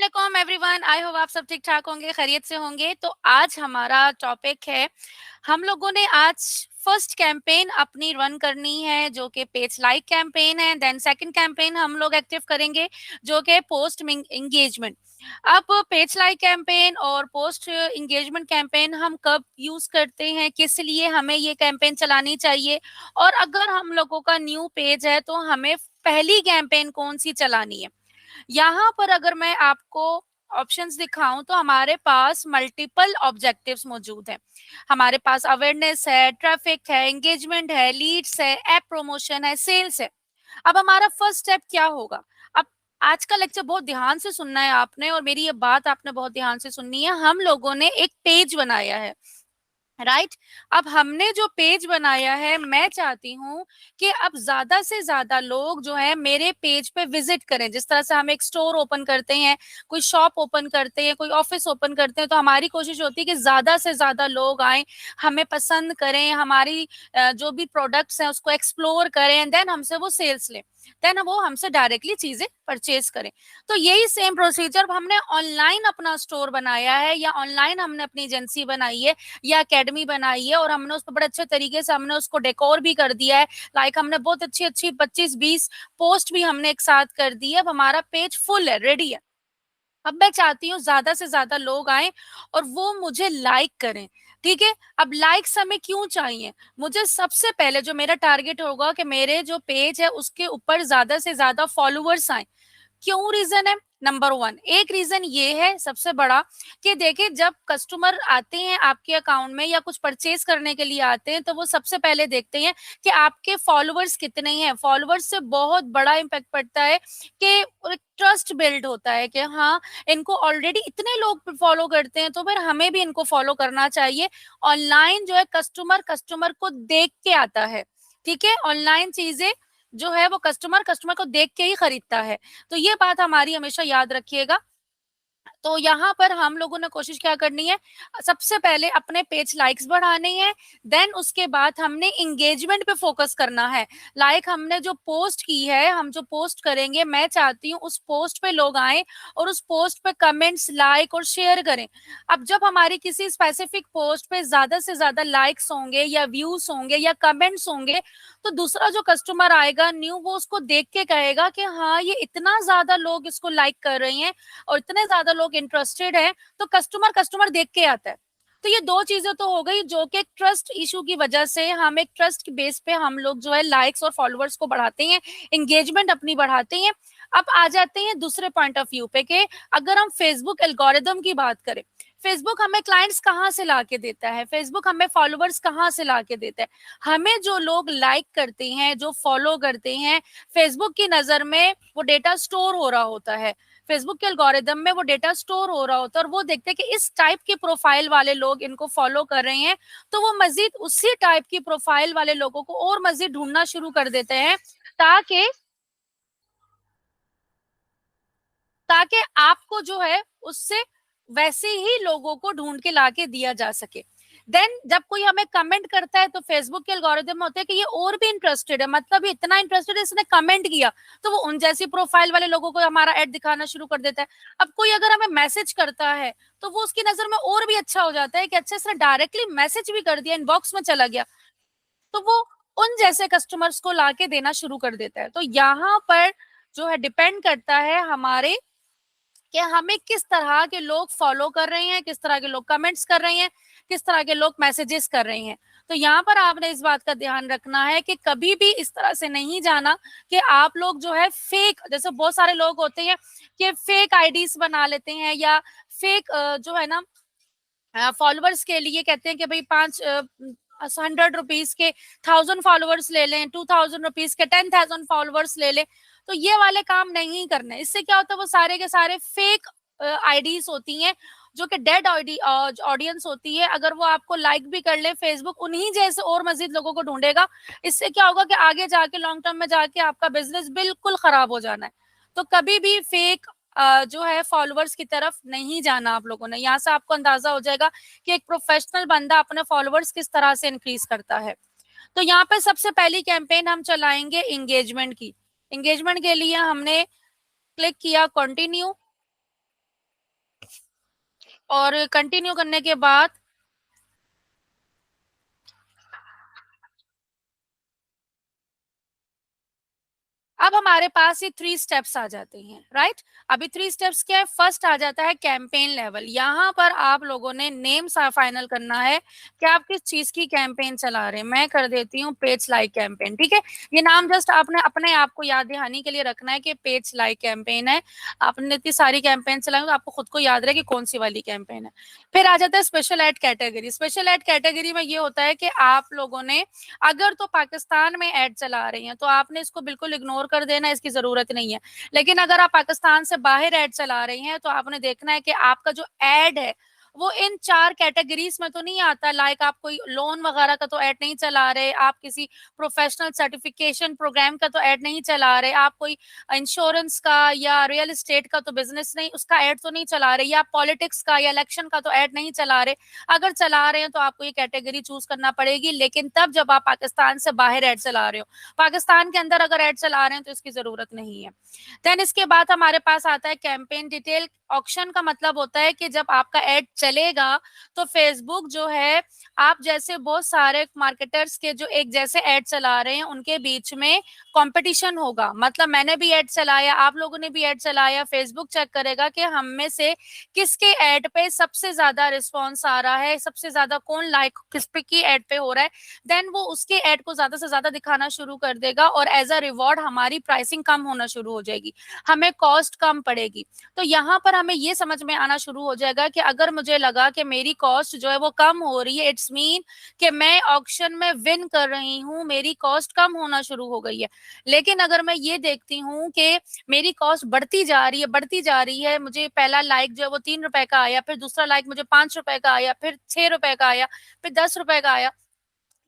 वालेकुम everyone, I hope आप सब ठीक ठाक होंगे, खैरियत से होंगे। तो आज हमारा टॉपिक है, हम लोगों ने आज फर्स्ट कैंपेन अपनी रन करनी है जो कि पेज लाइक कैंपेन है। देन सेकंड कैंपेन हम लोग एक्टिव करेंगे जो कि पोस्ट एंगेजमेंट। अब पेज लाइक कैंपेन और पोस्ट एंगेजमेंट कैंपेन हम कब यूज करते हैं, किस लिए हमें ये कैंपेन चलानी चाहिए, और अगर हम लोगों का न्यू पेज है तो हमें पहली कैंपेन कौन सी चलानी है। यहाँ पर अगर मैं आपको ऑप्शंस दिखाऊं तो हमारे पास मल्टीपल ऑब्जेक्टिव्स मौजूद हैं। हमारे पास अवेयरनेस है, ट्रैफिक है, एंगेजमेंट है, लीड्स है, ऐप प्रमोशन है, सेल्स है। अब हमारा फर्स्ट स्टेप क्या होगा। अब आज का लेक्चर बहुत ध्यान से सुनना है आपने, और मेरी ये बात आपने बहुत ध्यान से सुननी है। हम लोगों ने एक पेज बनाया है, राइट। अब हमने जो पेज बनाया है, मैं चाहती हूँ कि अब ज्यादा से ज्यादा लोग जो है मेरे पेज पे विजिट करें। जिस तरह से हम एक स्टोर ओपन करते हैं, कोई शॉप ओपन करते हैं, कोई ऑफिस ओपन करते हैं, तो हमारी कोशिश होती है कि ज्यादा से ज्यादा लोग आए, हमें पसंद करें, हमारी जो भी प्रोडक्ट्स हैं उसको एक्सप्लोर करें, देन हमसे वो सेल्स लें, देन वो हमसे डायरेक्टली चीजें परचेज करें। तो यही सेम प्रोसीजर हमने ऑनलाइन अपना स्टोर बनाया है, या ऑनलाइन हमने अपनी एजेंसी बनाई है, या एकेडमी बनाई है, और हमने उसको बड़े अच्छे तरीके से हमने उसको डेकोर भी कर दिया है। लाइक हमने बहुत अच्छी अच्छी 25-20 पोस्ट भी हमने एक साथ कर दी है। अब हमारा पेज फुल है, रेडी है। अब मैं चाहती हूँ ज्यादा से ज्यादा लोग आए और वो मुझे लाइक करें। ठीक है, अब लाइक्स हमें क्यों चाहिए। मुझे सबसे पहले जो मेरा टारगेट होगा कि मेरे जो पेज है उसके ऊपर ज्यादा से ज्यादा फॉलोअर्स आए। क्यों रीजन है, नंबर वन, एक रीजन ये है सबसे बड़ा कि देखिए, जब कस्टमर आते हैं आपके अकाउंट में या कुछ परचेज करने के लिए आते हैं, तो वो सबसे पहले देखते हैं कि आपके फॉलोअर्स कितने हैं। फॉलोअर्स से बहुत बड़ा इम्पैक्ट पड़ता है कि ट्रस्ट बिल्ड होता है कि हाँ, इनको ऑलरेडी इतने लोग फॉलो करते हैं तो फिर हमें भी इनको फॉलो करना चाहिए। ऑनलाइन जो है कस्टमर कस्टमर को देख के आता है। ठीक है, ऑनलाइन चीजें जो है वो कस्टमर कस्टमर को देख के ही खरीदता है। तो ये बात हमारी हमेशा याद रखिएगा। तो यहाँ पर हम लोगों ने कोशिश क्या करनी है, सबसे पहले अपने पेज लाइक्स बढ़ाने हैं। देन उसके बाद हमने इंगेजमेंट पे फोकस करना है। लाइक हमने जो पोस्ट की है, हम जो पोस्ट करेंगे, मैं चाहती हूँ उस पोस्ट पे लोग आए और उस पोस्ट पे कमेंट्स, लाइक और शेयर करें। अब जब हमारी किसी स्पेसिफिक पोस्ट पे ज्यादा से ज्यादा लाइक्स होंगे या व्यूज होंगे या कमेंट्स होंगे, तो दूसरा जो कस्टमर आएगा न्यू, वो उसको देख के कहेगा कि हाँ, ये इतना ज्यादा लोग इसको लाइक कर रहे हैं और इतने ज्यादा लोग इंटरेस्टेड हैं, तो कस्टमर कस्टमर देख के आता है। तो ये दो चीजें तो हो गई जो कि एक ट्रस्ट इशू की वजह से हम एक ट्रस्ट बेस पे हम लोग जो है लाइक्स और फॉलोअर्स को बढ़ाते हैं, एंगेजमेंट अपनी बढ़ाते हैं। अब आ जाते हैं दूसरे पॉइंट ऑफ व्यू पे कि अगर हम फेसबुक एल्गोरिदम की बात करें, फेसबुक हमें क्लाइंट्स कहाँ से ला के देता है, फेसबुक हमें फॉलोअर्स कहाँ से ला के देता है। हमें जो लोग लाइक करते हैं, जो फॉलो करते हैं, फेसबुक की नजर में वो डेटा स्टोर हो रहा होता है। फेसबुक के एल्गोरिदम में वो डेटा स्टोर हो रहा होता है और वो देखते हैं कि इस टाइप की प्रोफाइल वाले लोग इनको फॉलो कर रहे हैं, तो वो मजीद उसी टाइप की प्रोफाइल वाले लोगों को और मजीद ढूंढना शुरू कर देते हैं, ताकि ताकि आपको जो है उससे वैसे ही लोगों को ढूंढ के लाके दिया जा सके। देन जब कोई हमें कमेंट करता है तो फेसबुक के एल्गोरिदम में होता है कि ये और भी इंटरेस्टेड है, मतलब इतना इंटरेस्टेड है, इसने कमेंट किया, तो वो उन जैसी प्रोफाइल वाले लोगों को हमारा ऐड दिखाना शुरू कर देता है। अब कोई अगर हमें मैसेज करता है तो वो उसकी नजर में और भी अच्छा हो जाता है कि अच्छा, इसने डायरेक्टली मैसेज भी कर दिया, इनबॉक्स में चला गया, तो वो उन जैसे कस्टमर्स को लाके देना शुरू कर देता है। तो यहाँ पर जो है डिपेंड करता है हमारे कि हमें किस तरह के लोग फॉलो कर रहे हैं, किस तरह के लोग कमेंट्स कर रहे हैं, किस तरह के लोग मैसेजेस कर रहे हैं। तो यहाँ पर आपने इस बात का ध्यान रखना है कि कभी भी इस तरह से नहीं जाना कि आप लोग जो है फेक, जैसे बहुत सारे लोग होते हैं कि फेक आईडीज बना लेते हैं, या फेक जो है ना फॉलोअर्स के लिए कहते हैं कि भाई 100 रुपीज के 1000 फॉलोअर्स ले लें, 2000 रुपीज के 10,000 फॉलोअर्स ले लें। तो ये वाले काम नहीं करने। इससे क्या होता है, वो सारे के सारे फेक आईडीज होती हैं जो कि डेड ऑडियंस होती है। अगर वो आपको लाइक भी कर ले, फेसबुक उन्हीं जैसे और मजीद लोगों को ढूंढेगा। इससे क्या होगा कि आगे जाके लॉन्ग टर्म में जाके आपका बिजनेस बिल्कुल खराब हो जाना है। तो कभी भी फेक जो है फॉलोअर्स की तरफ नहीं जाना आप लोगों ने। यहाँ से आपको अंदाजा हो जाएगा कि एक प्रोफेशनल बंदा अपने फॉलोअर्स किस तरह से इंक्रीज करता है। तो यहाँ पे सबसे पहली कैंपेन हम चलाएंगे एंगेजमेंट की। एंगेजमेंट के लिए हमने क्लिक किया कंटिन्यू। और कंटिन्यू करने के बाद अब हमारे पास ये 3 स्टेप्स आ जाते हैं, राइट? अभी 3 स्टेप्स क्या है? फर्स्ट आ जाता है कैंपेन लेवल। यहाँ पर आप लोगों ने नेम सा फाइनल करना है कि आप किस चीज़ की कैंपेन चला रहे हैं। मैं कर देती हूँ पेज लाइक कैंपेन, ठीक है? ये नाम जस्ट आपने अपने आप को याद दहानी के लिए रखना है कि पेज लाइक कैंपेन है। आपने इतनी सारी कैंपेन चलाई तो आपको खुद को याद रहे कि कौन-सी वाली कैंपेन है। फिर आ जाता है special ed category. Special ed category में ये होता है कि आप लोगों ने अगर तो पाकिस्तान में एड चला रही हैं तो आपने इसको बिल्कुल इग्नोर कर देना, इसकी जरूरत नहीं है। लेकिन अगर आप पाकिस्तान से बाहर एड चला रही हैं तो आपने देखना है कि आपका जो एड है वो इन 4 कैटेगरीज में तो नहीं आता। लाइक आप कोई लोन वगैरह का तो ऐड नहीं चला रहे, आप किसी प्रोफेशनल सर्टिफिकेशन प्रोग्राम का तो ऐड नहीं चला रहे, आप कोई इंश्योरेंस का या रियल एस्टेट का तो बिजनेस नहीं उसका ऐड तो नहीं चला रहे, या पॉलिटिक्स का या इलेक्शन का तो ऐड नहीं चला रहे। अगर चला रहे हैं तो आपको ये कैटेगरी चूज करना पड़ेगी, लेकिन तब जब आप पाकिस्तान से बाहर ऐड चला रहे हो। पाकिस्तान के अंदर अगर ऐड चला रहे हैं तो इसकी जरूरत नहीं है। देन इसके बाद हमारे पास आता है कैंपेन डिटेल। ऑक्शन का मतलब होता है कि जब आपका एड चलेगा तो फेसबुक जो है, आप जैसे बहुत सारे मार्केटर्स के जो एक जैसे एड चला रहे हैं उनके बीच में कंपटीशन होगा। मतलब मैंने भी एड चलाया, आप लोगों ने भी एड चलाया, फेसबुक चेक करेगा कि हम में से किसके एड पे सबसे ज्यादा रिस्पॉन्स आ रहा है, सबसे ज्यादा कौन लाइक किस पे की एड पे हो रहा है। देन वो उसके एड को ज्यादा से ज्यादा दिखाना शुरू कर देगा और एज अ रिवॉर्ड हमारी प्राइसिंग कम होना शुरू हो जाएगी, हमें कॉस्ट कम पड़ेगी। तो यहाँ पर हमें ये समझ में आना शुरू हो जाएगा कि अगर मुझे लगा कि मेरी कॉस्ट जो है वो कम हो रही है, इट्स मीन कि मैं ऑक्शन में विन कर रही हूँ, मेरी कॉस्ट कम होना शुरू हो गई है। लेकिन अगर मैं ये देखती हूँ कि मेरी कॉस्ट बढ़ती जा रही है, बढ़ती जा रही है, मुझे पहला लाइक जो है वो 3 रुपए का आया, फिर दूसरा लाइक मुझे 5 रुपए का आया, फिर 6 रुपए का आया, फिर 10 रुपए का आया,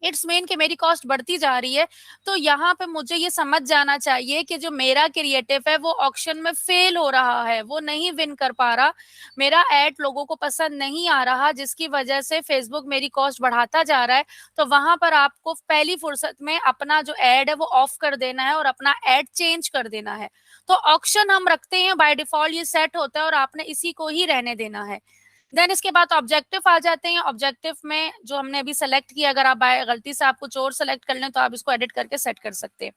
इट्स मीन कि मेरी कॉस्ट बढ़ती जा रही है। तो यहाँ पे मुझे ये समझ जाना चाहिए कि जो मेरा क्रिएटिव है वो ऑक्शन में फेल हो रहा है, वो नहीं विन कर पा रहा, मेरा एड लोगों को पसंद नहीं आ रहा, जिसकी वजह से फेसबुक मेरी कॉस्ट बढ़ाता जा रहा है। तो वहां पर आपको पहली फुर्सत में अपना जो एड है वो ऑफ कर देना है और अपना एड चेंज कर देना है। तो ऑक्शन हम रखते हैं बाय डिफॉल्ट, ये सेट होता है और आपने इसी को ही रहने देना है। देन इसके बाद ऑब्जेक्टिव आ जाते हैं। ऑब्जेक्टिव में जो हमने अभी सेलेक्ट किया, अगर आप गलती से आप कुछ और सेलेक्ट कर लें तो आप इसको एडिट करके सेट कर सकते हैं।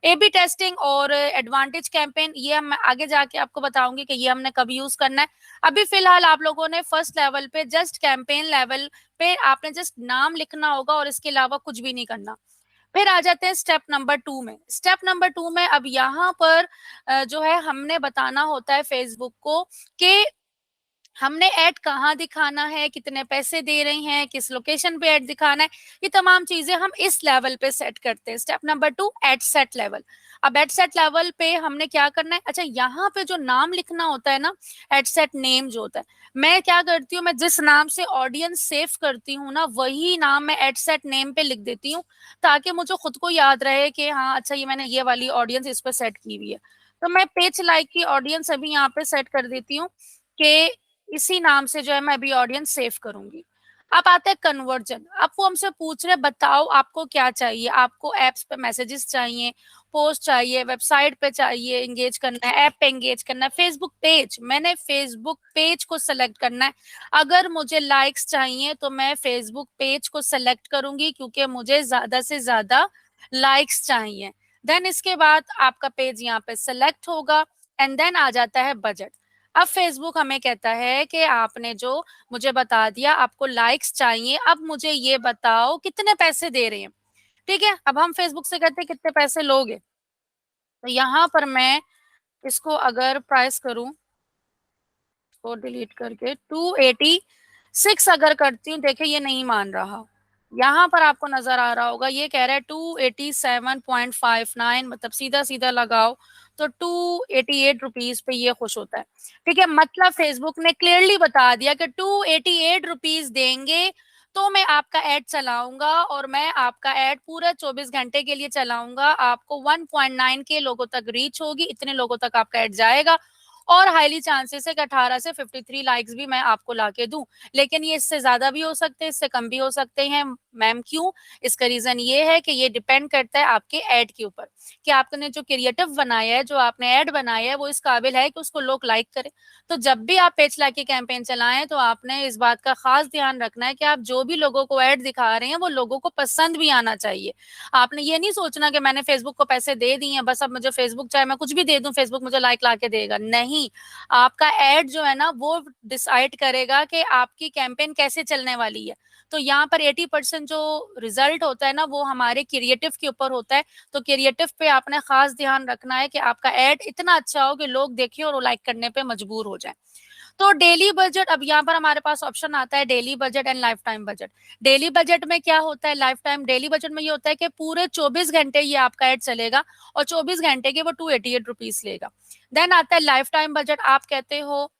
ए बी टेस्टिंग और एडवांटेज कैंपेन, ये हम आगे जाके आपको बताऊंगी कि ये हमने कब यूज करना है। अभी फिलहाल आप लोगों ने फर्स्ट लेवल पे जस्ट कैंपेन लेवल पे आपने जस्ट नाम लिखना होगा और इसके अलावा कुछ भी नहीं करना। फिर आ जाते हैं स्टेप नंबर 2 में। स्टेप नंबर 2 में अब यहाँ पर जो है हमने बताना होता है फेसबुक को कि हमने ऐड कहाँ दिखाना है, कितने पैसे दे रही हैं, किस लोकेशन पे ऐड दिखाना है, ये तमाम चीजें हम इस लेवल पे सेट करते हैं। Step number 2 ad set level. अब एड सेट लेवल पे हमने क्या करना है, अच्छा यहाँ पे जो नाम लिखना होता है ना, एड सेट नेम जो होता है, मैं क्या करती हूँ, मैं जिस नाम से ऑडियंस सेव करती हूँ ना वही नाम मैं एड सेट नेम पे लिख देती हूँ, ताकि मुझे खुद को याद रहे कि हाँ अच्छा ये मैंने ये वाली ऑडियंस इस पे सेट की हुई है। तो मैं पेज लाइक की ऑडियंस अभी यहाँ पे सेट कर देती हूँ कि इसी नाम से जो है मैं अभी ऑडियंस सेव करूंगी। अब आता है कन्वर्जन। अब वो हमसे पूछ रहे बताओ आपको क्या चाहिए, आपको एप्स पे मैसेजेस चाहिए, पोस्ट चाहिए, वेबसाइट पे चाहिए एंगेज करना है, ऐप पे एंगेज करना है, फेसबुक पेज, मैंने फेसबुक पेज को सेलेक्ट करना है। अगर मुझे लाइक्स चाहिए तो मैं फेसबुक पेज को सेलेक्ट करूंगी क्योंकि मुझे ज्यादा से ज्यादा लाइक्स चाहिए। देन इसके बाद आपका पेज यहाँ पे सेलेक्ट होगा एंड देन आ जाता है बजट। अब फेसबुक हमें कहता है कि आपने जो मुझे बता दिया आपको लाइक्स चाहिए, अब मुझे ये बताओ कितने पैसे दे रहे हैं। ठीक है, अब हम फेसबुक से कहते हैं कितने पैसे लोगे। तो यहाँ पर मैं इसको अगर प्राइस करूं को डिलीट करके 286 अगर करती हूँ, देखिए ये नहीं मान रहा। यहाँ पर आपको नजर आ रहा होगा ये कह रहा है 287.59, मतलब सीधा सीधा लगाओ तो 288 रुपीज पे ये खुश होता है। ठीक है, मतलब फेसबुक ने क्लियरली बता दिया कि 288 रुपीज देंगे तो मैं आपका एड चलाऊंगा और मैं आपका एड पूरे 24 घंटे के लिए चलाऊंगा, आपको 1.9 के लोगों तक रीच होगी, इतने लोगों तक आपका एड जाएगा और हाईली चांसेस है कि 18 से 53 लाइक्स भी मैं आपको लाके दूं, लेकिन ये इससे ज्यादा भी हो सकते हैं, इससे कम भी हो सकते हैं। मैम क्यों? इसका रीजन ये है कि ये डिपेंड करता है आपके एड के ऊपर, कि आपने जो क्रिएटिव बनाया है, जो आपने एड बनाया है, वो इस काबिल है कि उसको लोग लाइक करें। तो जब भी आप पेज लाइक की कैंपेन चलाएं तो आपने इस बात का खास ध्यान रखना है कि आप जो भी लोगों को एड दिखा रहे हैं वो लोगों को पसंद भी आना चाहिए। आपने ये नहीं सोचना कि मैंने फेसबुक को पैसे दे दिए हैं, बस अब मुझे फेसबुक चाहे मैं कुछ भी दे दूं फेसबुक मुझे लाइक ला के देगा। नहीं, आपका एड जो है ना वो डिसाइड करेगा कि आपकी कैंपेन कैसे चलने वाली है। तो यहाँ पर 80% जो रिजल्ट होता है ना वो हमारे क्रिएटिव के ऊपर होता है। तो क्रिएटिव पे आपने खास ध्यान रखना है कि आपका एड इतना अच्छा हो कि लोग देखें और वो लाइक करने पे मजबूर हो जाए। तो डेली बजट, अब यहाँ पर हमारे पास ऑप्शन आता है daily budget and life time budget. Daily budget में क्या होता है, लाइफ टाइम डेली बजट में ये होता है कि पूरे 24 घंटे ये आपका एड चलेगा और 24 घंटे के वो 288 रुपीज लेगा। देन आता है लाइफ टाइम बजट। आप कहते हो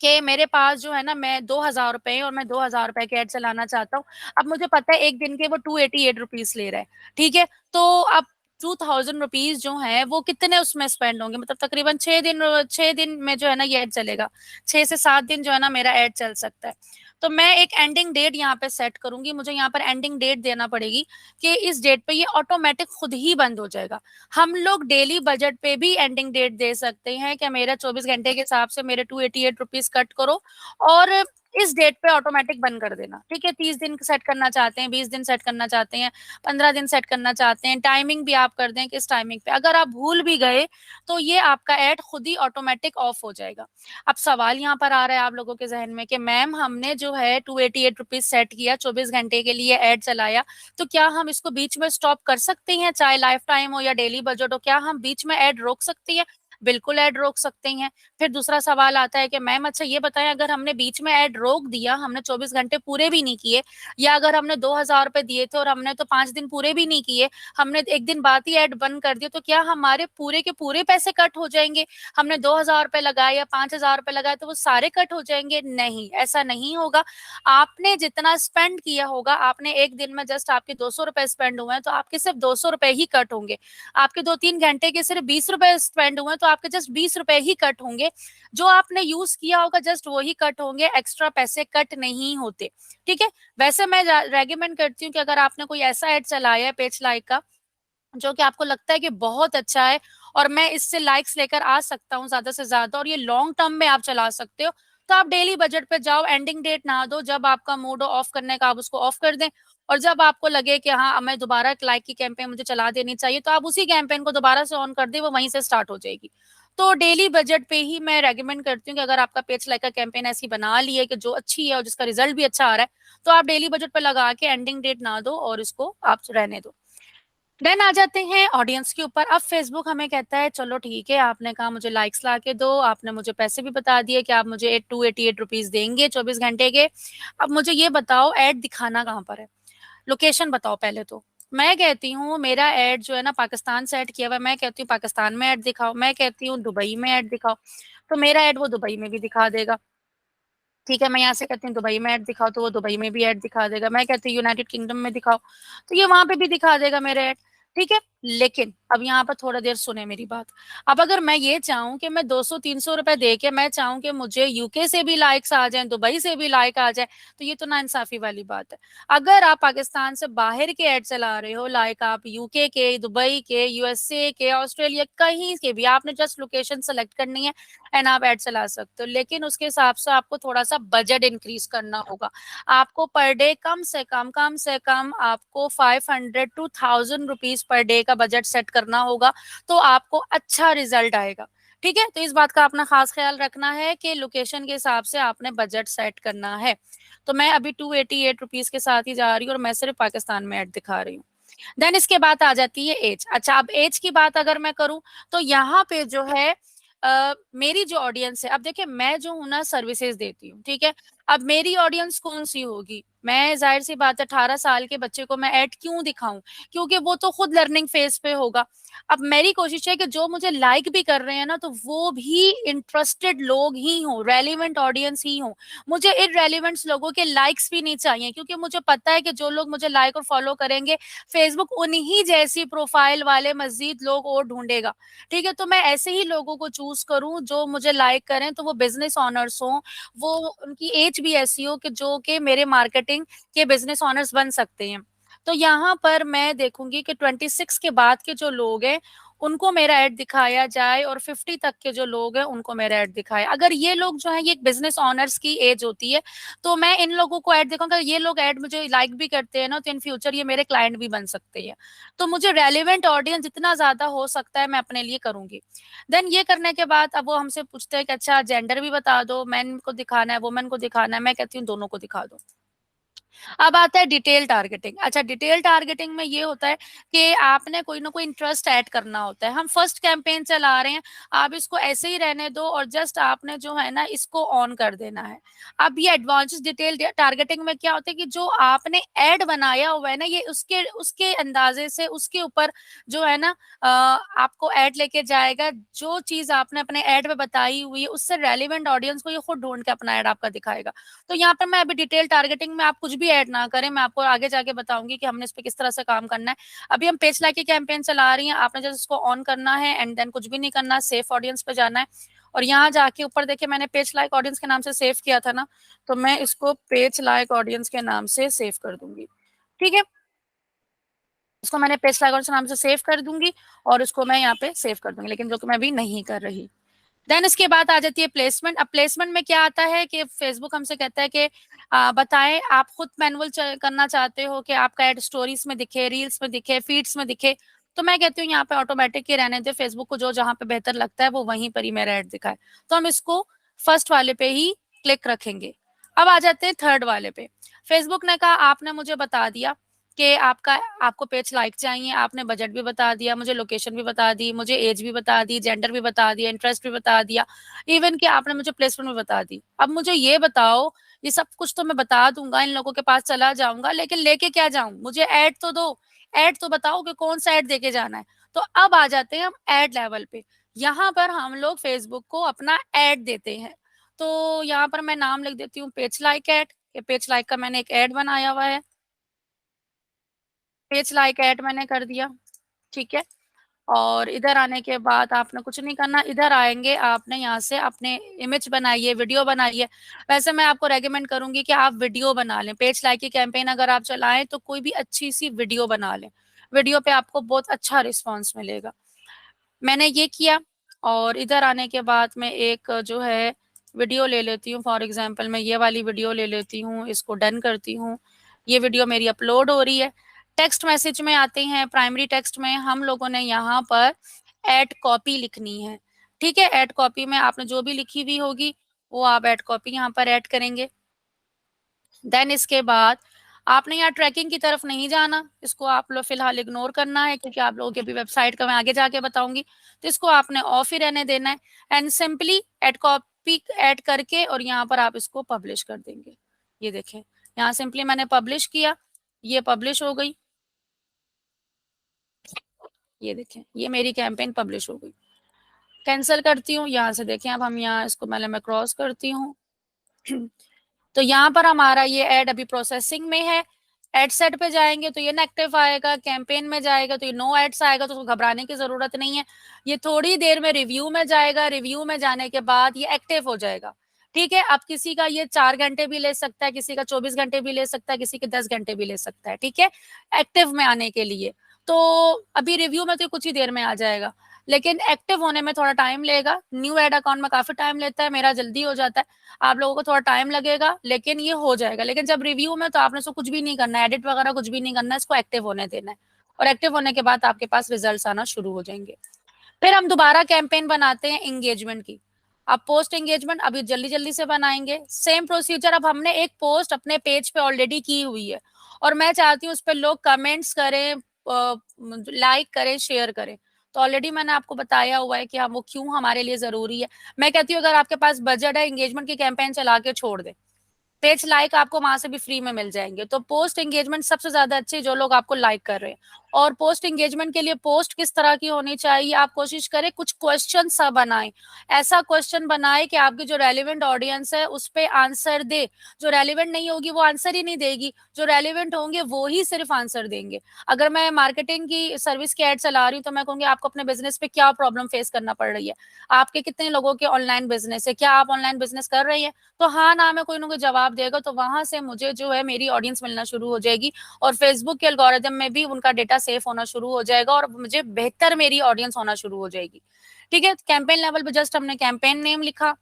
कि मेरे पास जो है ना मैं 2,000 रुपए और मैं 2,000 रुपए के एड चलाना चाहता हूँ। अब मुझे पता है एक दिन के वो 288 रुपीज ले रहे हैं, ठीक है। तो अब 2,000 रुपीज जो है वो कितने उसमें स्पेंड होंगे, मतलब तकरीबन 6 दिन, 6 दिन में जो है ना ये एड चलेगा। 6 से 7 दिन जो है ना मेरा एड चल सकता है। तो मैं एक एंडिंग डेट यहाँ पे सेट करूंगी, मुझे यहाँ पर एंडिंग डेट देना पड़ेगी कि इस डेट पे ये ऑटोमेटिक खुद ही बंद हो जाएगा। हम लोग डेली बजट पे भी एंडिंग डेट दे सकते हैं कि मेरा 24 घंटे के हिसाब से मेरे 288 रुपीज कट करो और इस डेट पे ऑटोमेटिक बंद कर देना, ठीक है। 30 दिन सेट करना चाहते हैं, 20 दिन सेट करना चाहते हैं, 15 दिन सेट करना चाहते हैं, टाइमिंग भी आप कर दें किस टाइमिंग पे। अगर आप भूल भी गए तो ये आपका एड खुद ही ऑटोमेटिक ऑफ हो जाएगा। अब सवाल यहाँ पर आ रहा है आप लोगों के जहन में कि मैम हमने जो है 288 रुपीज सेट किया, 24 घंटे के लिए एड चलाया, तो क्या हम इसको बीच में स्टॉप कर सकते हैं, चाहे लाइफ टाइम हो या डेली बजट हो? क्या हम बीच में ऐड रोक सकते हैं? बिल्कुल ऐड रोक सकते हैं। फिर दूसरा सवाल आता है कि मैम अच्छा ये बताएं, अगर हमने बीच में ऐड रोक दिया, हमने 24 घंटे पूरे भी नहीं किए, या अगर हमने 2,000 रुपए दिए थे और हमने तो 5 दिन पूरे भी नहीं किए, हमने एक दिन बाद ही ऐड बंद कर दिया, तो क्या हमारे पूरे के पूरे पैसे कट हो जाएंगे? हमने 2,000 रुपए लगाए या 5,000 रुपए लगाए तो वो सारे कट हो जाएंगे? नहीं, ऐसा नहीं होगा। आपने जितना स्पेंड किया होगा, आपने एक दिन में जस्ट आपके 200 रुपए स्पेंड हुए हैं तो आपके सिर्फ 200 रुपए ही कट होंगे। आपके 2-3 घंटे के सिर्फ 20 रुपए स्पेंड हुए हैं तो आपके जस्ट 20 रुपए ही कट होंगे। जो आपने यूज किया होगा जस्ट वही कट होंगे, एक्स्ट्रा पैसे कट नहीं होते, ठीक है। वैसे मैं रेकमेंड करती हूँ कि अगर आपने कोई ऐसा एड चलाया है पेज लाइक का जो कि आपको लगता है कि बहुत अच्छा है और मैं इससे लाइक्स लेकर आ सकता हूँ ज्यादा से ज्यादा, और ये लॉन्ग टर्म में आप चला सकते हो, तो आप डेली बजट पे जाओ, एंडिंग डेट ना दो, जब आपका मूड हो ऑफ करने का आप उसको ऑफ कर दें, और जब आपको लगे कि हाँ मैं दोबारा एक लाइक की कैंपेन मुझे चला देनी चाहिए तो आप उसी कैंपेन को दोबारा से ऑन कर दें, वो वहीं से स्टार्ट हो जाएगी। तो डेली बजट पे ही मैं रेकमेंड करती हूँ कि अगर आपका पेज लाइक का कैंपेन ऐसी बना ली है कि जो अच्छी है और जिसका रिजल्ट भी अच्छा आ रहा है, तो आप डेली बजट पे लगा के एंडिंग डेट ना दो और इसको आप रहने दो। देन आ जाते हैं ऑडियंस के ऊपर। अब फेसबुक हमें कहता है चलो ठीक है, आपने कहा मुझे लाइक्स ला के दो, आपने मुझे पैसे भी बता दिए कि आप मुझे 288 रुपीज देंगे 24 घंटे के। अब मुझे ये बताओ एड दिखाना कहाँ पर है, लोकेशन बताओ पहले तो। मैं कहती हूँ मेरा एड जो है ना पाकिस्तान से ऐड किया हुआ है, मैं कहती हूँ पाकिस्तान में ऐड दिखाओ, मैं कहती हूँ दुबई में ऐड दिखाओ, तो मेरा एड वो दुबई में भी दिखा देगा, ठीक है। मैं यहाँ से कहती हूँ दुबई में ऐड दिखाओ तो वो दुबई में भी ऐड दिखा देगा, मैं कहती हूँ यूनाइटेड किंगडम में दिखाओ तो ये वहां पे भी दिखा देगा मेरे ऐड, ठीक है। लेकिन अब यहाँ पर थोड़ा देर सुने मेरी बात। अब अगर मैं ये चाहूँ कि मैं 200-300 रुपए दे के मैं चाहूँ कि मुझे यूके से भी लाइक्स आ जाए, दुबई से भी लाइक आ जाए, तो ये तो ना इंसाफी वाली बात है। अगर आप पाकिस्तान से बाहर के ऐड चला रहे हो, लाइक आप यूके के, दुबई के, यूएसए के, ऑस्ट्रेलिया, कहीं के भी, आपने जस्ट लोकेशन सेलेक्ट करनी है एंड आप ऐड चला सकते हो, लेकिन उसके हिसाब से आपको थोड़ा सा बजट इंक्रीज करना होगा। आपको पर डे कम से कम आपको 500 to 1,000 रुपीज पर डे का बजट सेट करना होगा, तो आपको अच्छा रिजल्ट आएगा, ठीक है। तो इस बात का अपना खास ख्याल रखना है कि लोकेशन के हिसाब से आपने बजट सेट करना है। तो मैं अभी 288 रुपीज के साथ ही जा रही हूँ और मैं सिर्फ पाकिस्तान में ऐड दिखा रही हूँ। देन इसके बाद आ जाती है एज। अच्छा, अब एज की बात अगर मैं करूं तो यहाँ पे जो है मेरी जो ऑडियंस है, अब देखिए मैं जो हूं ना सर्विसेज देती हूँ, ठीक है। अब मेरी ऑडियंस कौन सी होगी? मैं जाहिर सी बात है 18 साल के बच्चे को मैं ऐड क्यों दिखाऊं? क्योंकि वो तो खुद लर्निंग फेज पे होगा। अब मेरी कोशिश है कि जो मुझे लाइक भी कर रहे हैं ना, तो वो भी इंटरेस्टेड लोग ही हों, रेलिवेंट ऑडियंस ही हों। मुझे इररेलिवेंट लोगों के लाइक्स भी नहीं चाहिए, क्योंकि मुझे पता है कि जो लोग मुझे लाइक और फॉलो करेंगे, फेसबुक उन्हीं जैसी प्रोफाइल वाले मजीद लोग और ढूंढेगा। ठीक है, तो मैं ऐसे ही लोगों को चूज करूं जो मुझे लाइक करें, तो वो बिजनेस ऑनर्स हों, वो उनकी एज भी ऐसी हो कि जो कि मेरे मार्केटिंग के बिजनेस ऑनर्स बन सकते हैं। तो यहाँ पर मैं देखूंगी कि 26 के बाद के जो लोग हैं उनको मेरा ऐड दिखाया जाए, और 50 तक के जो लोग हैं उनको मेरा ऐड दिखाए। अगर ये लोग जो है, ये बिजनेस ऑनर्स की एज होती है, तो मैं इन लोगों को ऐड दिखाऊंगा। ये लोग ऐड मुझे लाइक भी करते हैं ना, तो इन फ्यूचर ये मेरे क्लाइंट भी बन सकते हैं। तो मुझे रेलिवेंट ऑडियंस जितना ज्यादा हो सकता है मैं अपने लिए करूंगी। देन ये करने के बाद अब वो हमसे पूछते हैं कि अच्छा जेंडर भी बता दो, मैन को दिखाना है वुमेन को दिखाना है? मैं कहती हूँ दोनों को दिखा दो। अब आता है डिटेल टारगेटिंग। अच्छा, डिटेल टारगेटिंग में ये होता है कि आपने कोई ना कोई इंटरेस्ट ऐड करना होता है। हम फर्स्ट कैंपेन चला रहे हैं, आप इसको ऐसे ही रहने दो और जस्ट आपने जो है ना इसको ऑन कर देना है। अब ये एडवांस डिटेल टारगेटिंग में क्या होता है कि जो आपने ऐड बनाया हुआ है ना, ये उसके उसके अंदाजे से उसके ऊपर जो है ना आपको ऐड लेके जाएगा। जो चीज आपने अपने ऐड में बताई हुई है उससे रेलिवेंट ऑडियंस को ये खुद ढूंढ के अपना ऐड आपका दिखाएगा। तो यहाँ पर मैं अभी डिटेल टारगेटिंग में आप कुछ भी ऐड ना करें, मैं आपको आगे जाके बताऊंगी कि हमने इस पे किस तरह से काम करना है। अभी हम पेज लाइक की कैंपेन चला रही हैं, आपने जस्ट इसको ऑन करना है एंड देन कुछ भी नहीं करना, सेफ ऑडियंस पे जाना है। और यहाँ जाके ऊपर देखिए मैंने पेज लाइक ऑडियंस के नाम से सेव किया था ना, तो मैं इसको पेज लाइक ऑडियंस के नाम से सेव कर दूंगी। ठीक है, इसको मैंने पेज लाइक ऑडियंस के नाम से सेव कर दूंगी और इसको मैं यहाँ पे सेव कर दूंगी, लेकिन जो कि मैं अभी नहीं कर रही। देन इसके बाद आ जाती है प्लेसमेंट। अब प्लेसमेंट में क्या आता है कि फेसबुक हमसे कहता है कि बताएं आप खुद मैनुअल करना चाहते हो कि आपका एड स्टोरीज में दिखे, रील्स में दिखे, फीड्स में दिखे? तो मैं कहती हूँ यहाँ पे ऑटोमेटिक ही रहने दे, फेसबुक को जो जहाँ पे बेहतर लगता है वो वहीं पर ही मेरा एड दिखाए। तो हम इसको फर्स्ट वाले पे ही क्लिक रखेंगे। अब आ जाते हैं थर्ड वाले पे। फेसबुक ने कहा आपने मुझे बता दिया कि आपको पेज लाइक चाहिए, आपने बजट भी बता दिया, मुझे लोकेशन भी बता दी, मुझे एज भी बता दी, जेंडर भी बता दिया, इंटरेस्ट भी बता दिया, इवन कि आपने मुझे प्लेसमेंट भी बता दी। अब मुझे ये बताओ, ये सब कुछ तो मैं बता दूंगा, इन लोगों के पास चला जाऊंगा, लेकिन लेके क्या जाऊं? मुझे ऐड तो दो, ऐड तो बताओ कि कौन सा ऐड देके जाना है। तो अब आ जाते हैं हम ऐड लेवल पे। यहाँ पर हम लोग फेसबुक को अपना ऐड देते हैं। तो यहाँ पर मैं नाम लिख देती हूँ page like add. Page like का मैंने एक ऐड बनाया हुआ है, पेज लाइक ऐड मैंने कर दिया। ठीक है, और इधर आने के बाद आपने कुछ नहीं करना, इधर आएंगे आपने यहाँ से अपने इमेज बनाइए, वीडियो बनाइए। वैसे मैं आपको रेकमेंड करूंगी कि आप वीडियो बना लें। पेज लाइक की कैंपेन अगर आप चलाएं तो कोई भी अच्छी सी वीडियो बना लें, वीडियो पे आपको बहुत अच्छा रिस्पॉन्स मिलेगा। मैंने ये किया, और इधर आने के बाद में एक जो है वीडियो ले लेती हूँ। फॉर एग्जांपल मैं ये वाली वीडियो ले लेती हूँ, इसको डन करती हूँ। ये वीडियो मेरी अपलोड हो रही है। टेक्स्ट मैसेज में आते हैं, प्राइमरी टेक्स्ट में हम लोगों ने यहाँ पर एड कॉपी लिखनी है। ठीक है, एड कॉपी में आपने जो भी लिखी हुई होगी वो आप एड कॉपी यहाँ पर ऐड करेंगे। देन इसके बाद आपने यहाँ ट्रैकिंग की तरफ नहीं जाना, इसको आप लोग फिलहाल इग्नोर करना है, क्योंकि आप लोगों की अभी वेबसाइट का मैं आगे जाके बताऊंगी। तो इसको आपने ऑफ ही रहने देना है and simply ad copy add करके और यहाँ पर आप इसको पब्लिश कर देंगे। ये देखें, यहाँ सिंपली मैंने पब्लिश किया, ये पब्लिश हो गई। ये देखें, ये मेरी कैंपेन पब्लिश हो गई। कैंसिल करती हूँ, यहाँ से देखें, अब हम यहाँ इसको मैं क्रॉस करती हूँ। तो यहाँ पर हमारा ये एड अभी प्रोसेसिंग में है। एड सेट पे जाएंगे तो ये नेगेटिव आएगा, कैंपेन में जाएगा तो ये नो एड्स आएगा, तो उसको घबराने की जरूरत नहीं है। ये थोड़ी देर में रिव्यू में जाएगा, रिव्यू में जाने के बाद ये एक्टिव हो जाएगा। ठीक है, अब किसी का ये 4 घंटे भी ले सकता है, किसी का 24 घंटे भी ले सकता है, किसी के 10 घंटे भी ले सकता है। ठीक है, एक्टिव में आने के लिए। तो अभी रिव्यू में तो कुछ ही देर में आ जाएगा, लेकिन एक्टिव होने में थोड़ा टाइम लेगा। न्यू एड अकाउंट में काफी टाइम लेता है, मेरा जल्दी हो जाता है, आप लोगों को थोड़ा टाइम लगेगा, लेकिन ये हो जाएगा। लेकिन जब रिव्यू में तो आपने इसको कुछ भी नहीं करना है, एडिट वगैरह कुछ भी नहीं करना है, इसको एक्टिव होने देना है। और एक्टिव होने के बाद आपके पास रिजल्ट आना शुरू हो जाएंगे। फिर हम दोबारा कैंपेन बनाते हैं एंगेजमेंट की। अब पोस्ट एंगेजमेंट अभी जल्दी जल्दी से बनाएंगे, सेम प्रोसीजर। अब हमने एक पोस्ट अपने पेज पे ऑलरेडी की हुई है और मैं चाहती हूँ उस पर लोग कमेंट्स करें, लाइक करें, शेयर करें। तो ऑलरेडी मैंने आपको बताया हुआ है कि हाँ वो क्यों हमारे लिए जरूरी है। मैं कहती हूँ अगर आपके पास बजट है, एंगेजमेंट की कैंपेन चला के छोड़ दे, पेज लाइक आपको वहां से भी फ्री में मिल जाएंगे। तो पोस्ट एंगेजमेंट सबसे ज्यादा अच्छी, जो लोग आपको लाइक कर रहे हैं। और पोस्ट एंगेजमेंट के लिए पोस्ट किस तरह की होनी चाहिए, आप कोशिश करें कुछ क्वेश्चन सा बनाएं। ऐसा क्वेश्चन बनाए कि आपकी जो रेलिवेंट ऑडियंस है उस पे आंसर दे। जो रेलिवेंट नहीं होगी वो आंसर ही नहीं देगी, जो रेलिवेंट होंगे वो ही सिर्फ आंसर देंगे। अगर मैं मार्केटिंग की सर्विस की एड चला रही हूँ तो मैं कहूंगी आपको अपने बिजनेस पे क्या प्रॉब्लम फेस करना पड़ रही है, आपके कितने लोगों के ऑनलाइन बिजनेस है, क्या आप ऑनलाइन बिजनेस कर रही है। तो हाँ ना में कोई ना कोई जवाब देगा, तो वहां से मुझे जो है मेरी ऑडियंस मिलना शुरू हो जाएगी और फेसबुक के एल्गोरिदम में भी उनका डेटा सेफ होना शुरू हो जाएगा और मुझे बेहतर मेरी ऑडियंस होना शुरू हो जाएगी। ठीक है, कैंपेन लेवल पे जस्ट हमने कैंपेन नेम लिखा।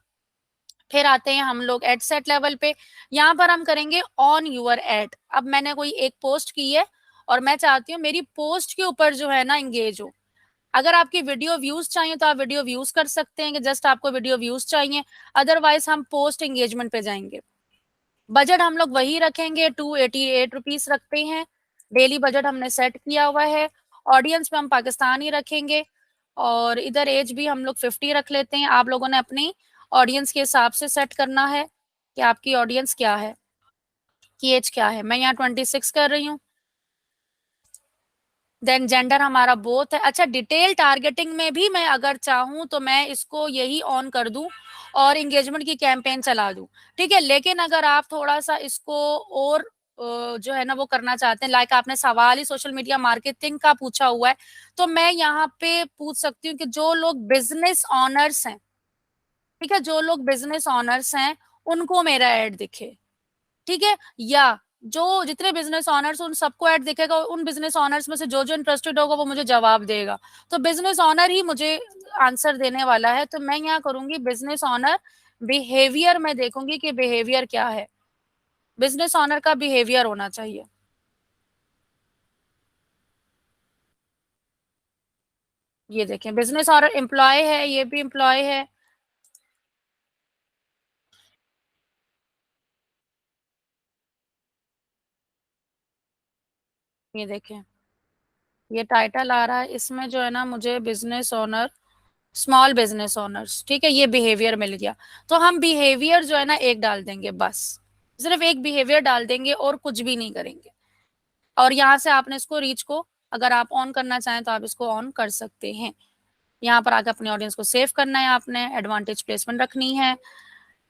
फिर आते हैं हम लोग एड सेट लेवल पे। यहाँ पर हम करेंगे ऑन यूर एड। अब मैंने कोई एक पोस्ट की है और मैं चाहती हूँ मेरी पोस्ट के ऊपर जो है ना इंगेज हो। अगर आपकी वीडियो व्यूज चाहिए तो आप वीडियो व्यूज कर सकते हैं कि जस्ट आपको वीडियो व्यूज चाहिए, अदरवाइज हम पोस्ट एंगेजमेंट पे जाएंगे। बजट हम लोग वही रखेंगे, 288 रुपीज रखते हैं, डेली बजट हमने सेट किया हुआ है। ऑडियंस में हम पाकिस्तान ही रखेंगे और इधर एज भी हम लोग 50 रख लेते हैं। आप लोगों ने अपनी ऑडियंस के हिसाब से सेट करना है कि आपकी ऑडियंस क्या है, की एज क्या है। मैं यहाँ 26 कर रही हूँ। देन जेंडर हमारा बोथ है। अच्छा, डिटेल टारगेटिंग में भी मैं अगर चाहूं तो मैं इसको यही ऑन कर दूं और एंगेजमेंट की कैंपेन चला दूं। ठीक है, लेकिन अगर आप थोड़ा सा इसको और जो है ना वो करना चाहते हैं, लाइक आपने सवाल ही सोशल मीडिया मार्केटिंग का पूछा हुआ है, तो मैं यहाँ पे पूछ सकती हूँ कि जो लोग बिजनेस ऑनर्स हैं, ठीक है, जो लोग बिजनेस ऑनर्स हैं उनको मेरा एड दिखे। ठीक है, या जो जितने बिजनेस ऑनर्स उन सबको ऐड दिखेगा, उन बिजनेस ऑनर्स में से जो जो इंटरेस्टेड होगा वो मुझे जवाब देगा। तो बिजनेस ऑनर ही मुझे आंसर देने वाला है, तो मैं यहाँ करूंगी बिजनेस ऑनर बिहेवियर में देखूंगी कि बिहेवियर क्या है, बिजनेस ऑनर का बिहेवियर होना चाहिए। ये देखें, बिजनेस ऑनर एम्प्लॉय है, ये भी एम्प्लॉय है। ये देखें, ये टाइटल आ रहा है, इसमें जो है ना मुझे business owner, small business owners, ठीक है, ये बिहेवियर मिल गया। तो हम बिहेवियर जो है ना एक डाल देंगे बस, सिर्फ एक बिहेवियर डाल देंगे और कुछ भी नहीं करेंगे। और यहाँ से आपने इसको रीच को अगर आप ऑन करना चाहें तो आप इसको ऑन कर सकते हैं। यहाँ पर आकर अपने ऑडियंस को सेव करना है, आपने एडवांटेज प्लेसमेंट रखनी है।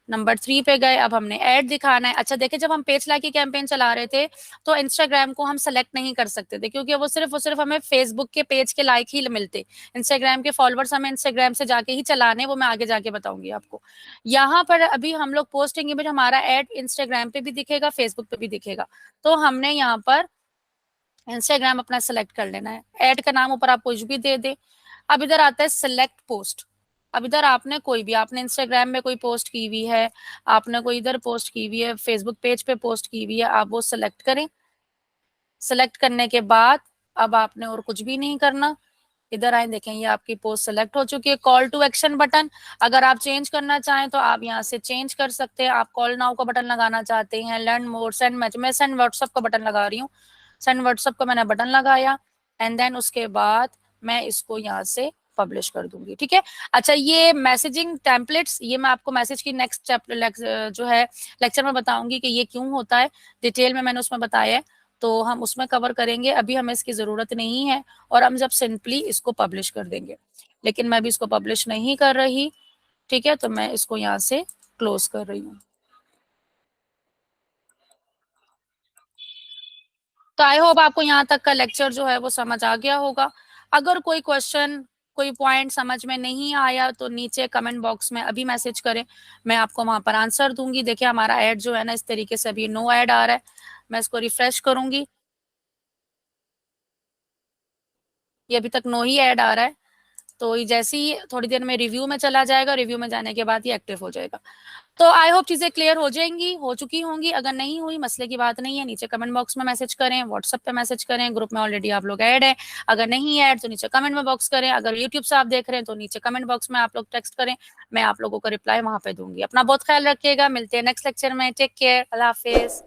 नंबर 3 पे गए, अब हमने ऐड दिखाना है। अच्छा देखिए, जब हम पेज लाइक की कैंपेन चला रहे थे तो इंस्टाग्राम को हम सेलेक्ट नहीं कर सकते थे, क्योंकि वो सिर्फ हमें फेसबुक के पेज के लाइक ही मिलते। इंस्टाग्राम के फॉलोअर्स हमें इंस्टाग्राम से जाके ही चलाने, वो मैं आगे जाके बताऊंगी आपको। यहाँ पर अभी हम लोग पोस्टिंग इमेज, हमारा ऐड इंस्टाग्राम पे भी दिखेगा, फेसबुक पे भी दिखेगा। तो हमने यहाँ पर इंस्टाग्राम अपना सेलेक्ट कर लेना है। ऐड का नाम ऊपर आप कुछ भी दे दे। अब इधर आता है सिलेक्ट पोस्ट। अब इधर आपने कोई भी, आपने इंस्टाग्राम में कोई पोस्ट की हुई है, आपने कोई इधर पोस्ट की हुई है, फेसबुक पेज पे पोस्ट की हुई है, आप वो सिलेक्ट करें। सिलेक्ट करने के बाद अब आपने और कुछ भी नहीं करना। इधर आए, देखें ये आपकी पोस्ट सेलेक्ट हो चुकी है। कॉल टू एक्शन बटन, अगर आप चेंज करना चाहें तो आप यहाँ से चेंज कर सकते हैं। आप कॉल नाउ का बटन लगाना चाहते हैं, लर्न मोर, सेंड मैच, मैं सेंड व्हाट्सएप का बटन लगा रही हूँ, सेंड व्हाट्सएप का मैंने बटन लगाया। एंड देन उसके बाद मैं इसको यहाँ से पब्लिश कर दूंगी। ठीक है, अच्छा ये मैसेजिंग टेम्पलेट्स, ये मैं आपको मैसेज की नेक्स्ट जो है लेक्चर में बताऊंगी कि ये क्यों होता है, डिटेल में मैंने उसमें बताया है, तो हम उसमें कवर करेंगे। अभी हमें इसकी जरूरत नहीं है और हम जब सिंपली इसको पब्लिश कर देंगे, लेकिन मैं भी इसको पब्लिश नहीं कर रही। ठीक है, तो मैं इसको यहाँ से क्लोज कर रही हूँ। तो आई होप आपको यहाँ तक का लेक्चर जो है वो समझ आ गया होगा। अगर कोई क्वेश्चन, कोई पॉइंट समझ में नहीं आया तो नीचे कमेंट बॉक्स में अभी मैसेज करें, मैं आपको वहां पर आंसर दूंगी। देखिए हमारा ऐड जो है ना इस तरीके से अभी नो ऐड आ रहा है, मैं इसको रिफ्रेश करूंगी, ये अभी तक नो ही ऐड आ रहा है। तो जैसे ही थोड़ी देर में रिव्यू में चला जाएगा, रिव्यू में जाने के बाद ये एक्टिव हो जाएगा। तो आई होप चीजें क्लियर हो जाएंगी, हो चुकी होंगी। अगर नहीं हुई मसले की बात नहीं है, नीचे कमेंट बॉक्स में मैसेज करें, व्हाट्सएप पे मैसेज करें, ग्रुप में ऑलरेडी आप लोग ऐड है। अगर नहीं ऐड तो नीचे कमेंट में बॉक्स करें, अगर यूट्यूब से आप देख रहे हैं तो नीचे कमेंट बॉक्स में आप लोग टेक्स्ट करें, मैं आप लोगों को रिप्लाई वहां पे दूंगी। अपना बहुत ख्याल रखिएगा, मिलते हैं नेक्स्ट लेक्चर में। टेक केयर, अल्लाह हाफिज।